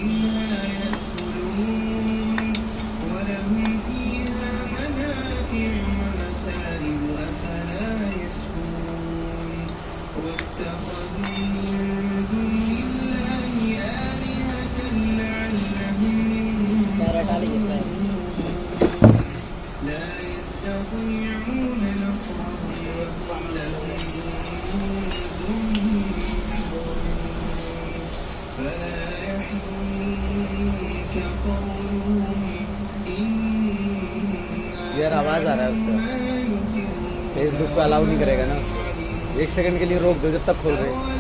منها يأكلون ولهم فيها منافع ومشارب أفلا يشكرون واتخذوا من دون الله آلهة لعلهم ينصرون لا يستطيعون نصرهم وهم لهم جند محضرون فلا يحزنك قولهم यार आवाज आ रहा है उसका। फेसबुक पे अलाउ नहीं करेगा ना उसको। 1 सेकंड के लिए रोक दो जब तक खोल रहे हैं।